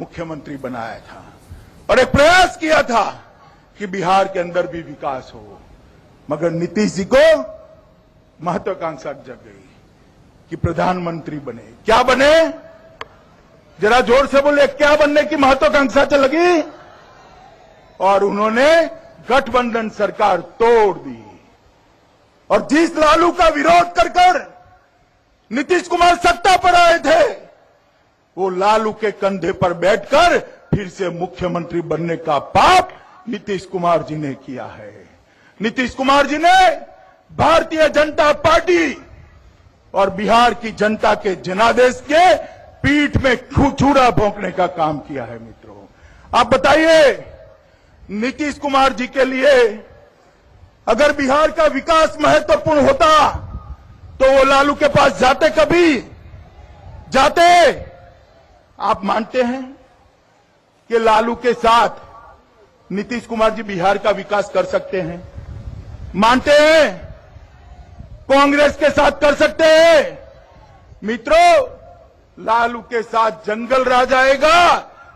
मुख्यमंत्री बनाया था और एक प्रयास किया था कि बिहार के अंदर भी विकास हो, मगर नीतीश जी को महत्वाकांक्षा जग गई कि प्रधानमंत्री बने। क्या बने? जरा जोर से बोले, क्या बनने की महत्वाकांक्षा चल लगी? और उन्होंने गठबंधन सरकार तोड़ दी और जिस लालू का विरोध कर कर नीतीश कुमार सत्ता पर आए थे, वो लालू के कंधे पर बैठकर फिर से मुख्यमंत्री बनने का पाप नीतीश कुमार जी ने किया है। नीतीश कुमार जी ने भारतीय जनता पार्टी और बिहार की जनता के जनादेश के पीठ में छुरा भोंकने का काम किया है। मित्रों, आप बताइए, नीतीश कुमार जी के लिए अगर बिहार का विकास महत्वपूर्ण होता तो वो लालू के पास जाते? कभी जाते? आप मानते हैं कि लालू के साथ नीतीश कुमार जी बिहार का विकास कर सकते हैं? मानते हैं कांग्रेस के साथ कर सकते हैं? मित्रों, लालू के साथ जंगल राज आएगा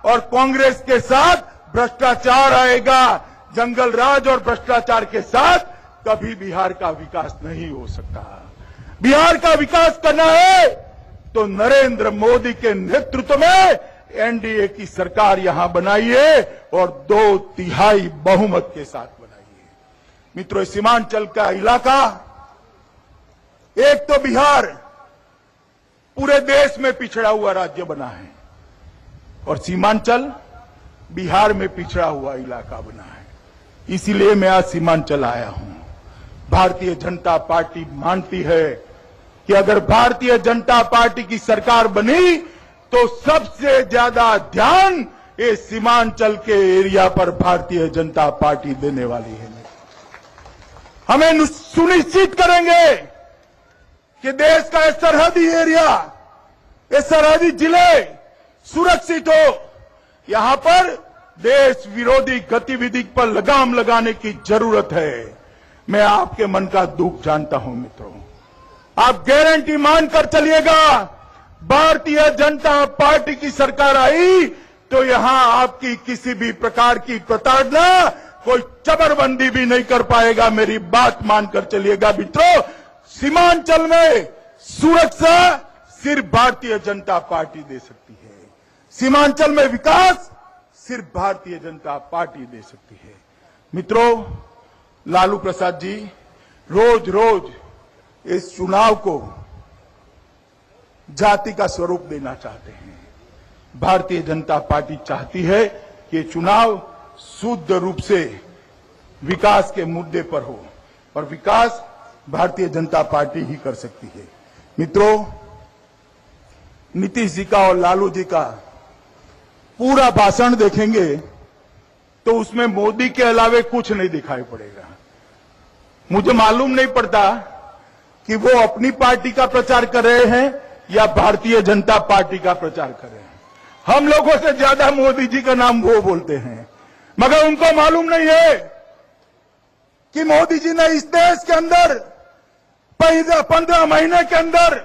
और कांग्रेस के साथ भ्रष्टाचार आएगा। जंगल राज और भ्रष्टाचार के साथ कभी बिहार का विकास नहीं हो सकता। बिहार का विकास करना है तो नरेंद्र मोदी के नेतृत्व में एनडीए की सरकार यहां बनाइए और 2/3 बहुमत के साथ बनाइए। मित्रों, सीमांचल का इलाका, एक तो बिहार पूरे देश में पिछड़ा हुआ राज्य बना है और सीमांचल बिहार में पिछड़ा हुआ इलाका बना है। इसीलिए मैं आज सीमांचल आया हूं। भारतीय जनता पार्टी मानती है कि अगर भारतीय जनता पार्टी की सरकार बनी तो सबसे ज्यादा ध्यान ये सीमांचल के एरिया पर भारतीय जनता पार्टी देने वाली है। हमें सुनिश्चित करेंगे कि देश का सरहदी एरिया, ये सरहदी जिले सुरक्षित हो। यहां पर देश विरोधी गतिविधि पर लगाम लगाने की जरूरत है। मैं आपके मन का दुख जानता हूं। मित्रों, आप गारंटी मानकर चलिएगा, भारतीय जनता पार्टी की सरकार आई तो यहां आपकी किसी भी प्रकार की प्रताड़ना, कोई चबरबंदी भी नहीं कर पाएगा। मेरी बात मानकर चलिएगा। मित्रों, सीमांचल में सुरक्षा सिर्फ भारतीय जनता पार्टी दे सकती है। सीमांचल में विकास सिर्फ भारतीय जनता पार्टी दे सकती है। मित्रों, लालू प्रसाद जी रोज रोज इस चुनाव को जाति का स्वरूप देना चाहते हैं। भारतीय जनता पार्टी चाहती है कि चुनाव शुद्ध रूप से विकास के मुद्दे पर हो और विकास भारतीय जनता पार्टी ही कर सकती है। मित्रों, नीतीश जी का और लालू जी का पूरा भाषण देखेंगे तो उसमें मोदी के अलावे कुछ नहीं दिखाई पड़ेगा। मुझे मालूम नहीं पड़ता कि वो अपनी पार्टी का प्रचार कर रहे हैं या भारतीय जनता पार्टी का प्रचार कर रहे हैं। हम लोगों से ज्यादा मोदी जी का नाम वो बोलते हैं, मगर उनको मालूम नहीं है कि मोदी जी ने इस देश के अंदर 15 महीने के अंदर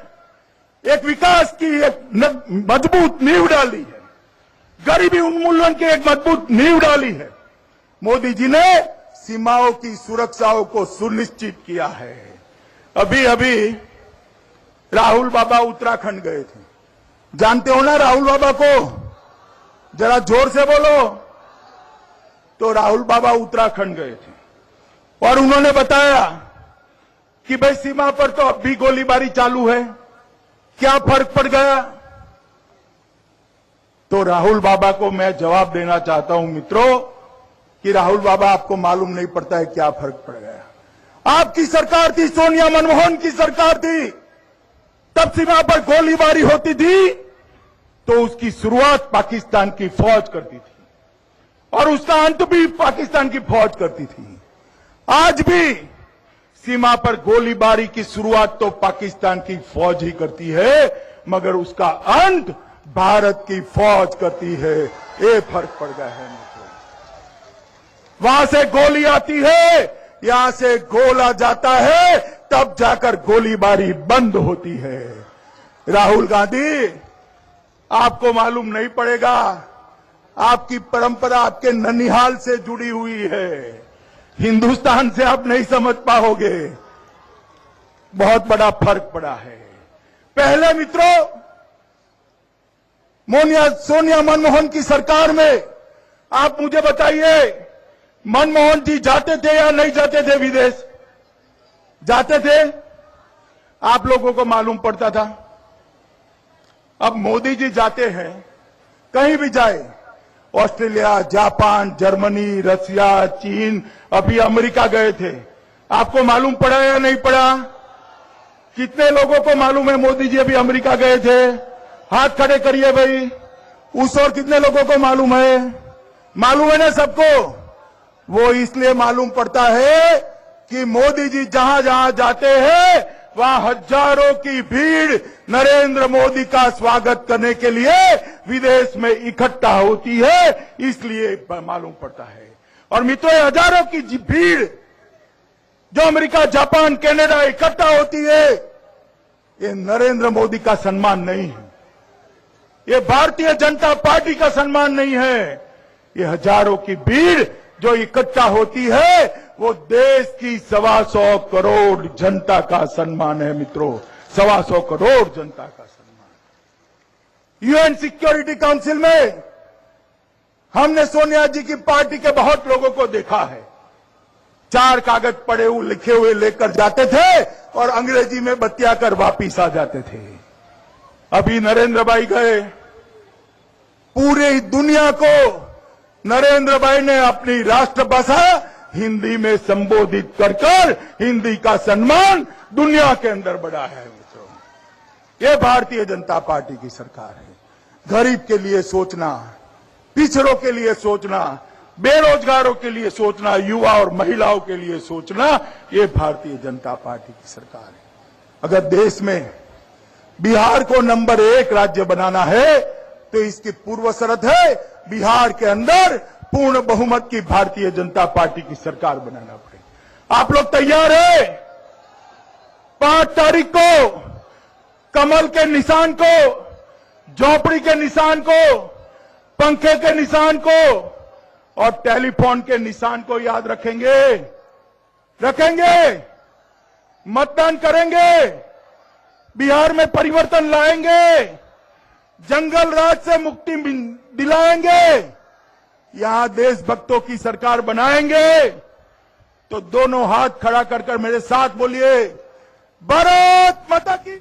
एक विकास की एक मजबूत नींव डाली है। गरीबी उन्मूलन की एक मजबूत नींव डाली है। मोदी जी ने सीमाओं की सुरक्षाओं को सुनिश्चित किया है। अभी अभी राहुल बाबा उत्तराखंड गए थे। जानते हो ना राहुल बाबा को? जरा जोर से बोलो। तो राहुल बाबा उत्तराखंड गए थे और उन्होंने बताया कि भाई सीमा पर तो अब भी गोलीबारी चालू है, क्या फर्क पड़ गया? तो राहुल बाबा को मैं जवाब देना चाहता हूं मित्रों कि राहुल बाबा, आपको मालूम नहीं पड़ता है क्या फर्क पड़ गया। आपकी सरकार थी, सोनिया मनमोहन की सरकार थी, तब सीमा पर गोलीबारी होती थी तो उसकी शुरुआत पाकिस्तान की फौज करती थी और उसका अंत भी पाकिस्तान की फौज करती थी। आज भी सीमा पर गोलीबारी की शुरुआत तो पाकिस्तान की फौज ही करती है, मगर उसका अंत भारत की फौज करती है। ये फर्क पड़ गया है। वहां से गोली आती है, यहां से गोला जाता है, तब जाकर गोलीबारी बंद होती है। राहुल गांधी, आपको मालूम नहीं पड़ेगा आपकी परंपरा आपके ननिहाल से जुड़ी हुई है, हिंदुस्तान से आप नहीं समझ पाओगे। बहुत बड़ा फर्क पड़ा है। पहले मित्रों, सोनिया मनमोहन की सरकार में आप मुझे बताइए, मनमोहन जी जाते थे या नहीं जाते थे विदेश? जाते थे, आप लोगों को मालूम पड़ता था। अब मोदी जी जाते हैं, कहीं भी जाए, ऑस्ट्रेलिया, जापान, जर्मनी, रसिया, चीन, अभी अमेरिका गए थे, आपको मालूम पड़ा या नहीं पड़ा? कितने लोगों को मालूम है मोदी जी अभी अमेरिका गए थे? हाथ खड़े करिए भाई। उस और कितने लोगों को मालूम है? मालूम है ना सबको? वो इसलिए मालूम पड़ता है कि मोदी जी जहां जहां जाते हैं वहां हजारों की भीड़ नरेंद्र मोदी का स्वागत करने के लिए विदेश में इकट्ठा होती है, इसलिए मालूम पड़ता है। और मित्रों, हजारों की भीड़ जो अमेरिका, जापान, कनाडा इकट्ठा होती है, ये नरेंद्र मोदी का सम्मान नहीं है, ये भारतीय जनता पार्टी का सम्मान नहीं है। ये हजारों की भीड़ जो इकट्ठा होती है वो देश की 125 करोड़ जनता का सम्मान है मित्रों, 125 करोड़ जनता का सम्मान। यूएन सिक्योरिटी काउंसिल में हमने सोनिया जी की पार्टी के बहुत लोगों को देखा है, 4 कागज पड़े हुए लिखे हुए लेकर जाते थे और अंग्रेजी में बतियाकर वापिस आ जाते थे। अभी नरेंद्र भाई गए, पूरी दुनिया को नरेंद्र भाई ने अपनी राष्ट्रभाषा हिंदी में संबोधित कर हिंदी का सम्मान दुनिया के अंदर बढ़ाया है मित्रों। ये भारतीय जनता पार्टी की सरकार है। गरीब के लिए सोचना, पिछड़ों के लिए सोचना, बेरोजगारों के लिए सोचना, युवा और महिलाओं के लिए सोचना, ये भारतीय जनता पार्टी की सरकार है। अगर देश में बिहार को नंबर 1 राज्य बनाना है तो इसकी पूर्व शर्त है बिहार के अंदर पूर्ण बहुमत की भारतीय जनता पार्टी की सरकार बनाना पड़ेगा। आप लोग तैयार हैं? 5 तारीख को कमल के निशान को, झोपड़ी के निशान को, पंखे के निशान को और टेलीफोन के निशान को याद रखेंगे? मतदान करेंगे, बिहार में परिवर्तन लाएंगे, जंगल राज से मुक्ति दिलाएंगे, यहां देशभक्तों की सरकार बनाएंगे। तो दोनों हाथ खड़ा कर मेरे साथ बोलिए, भारत माता की।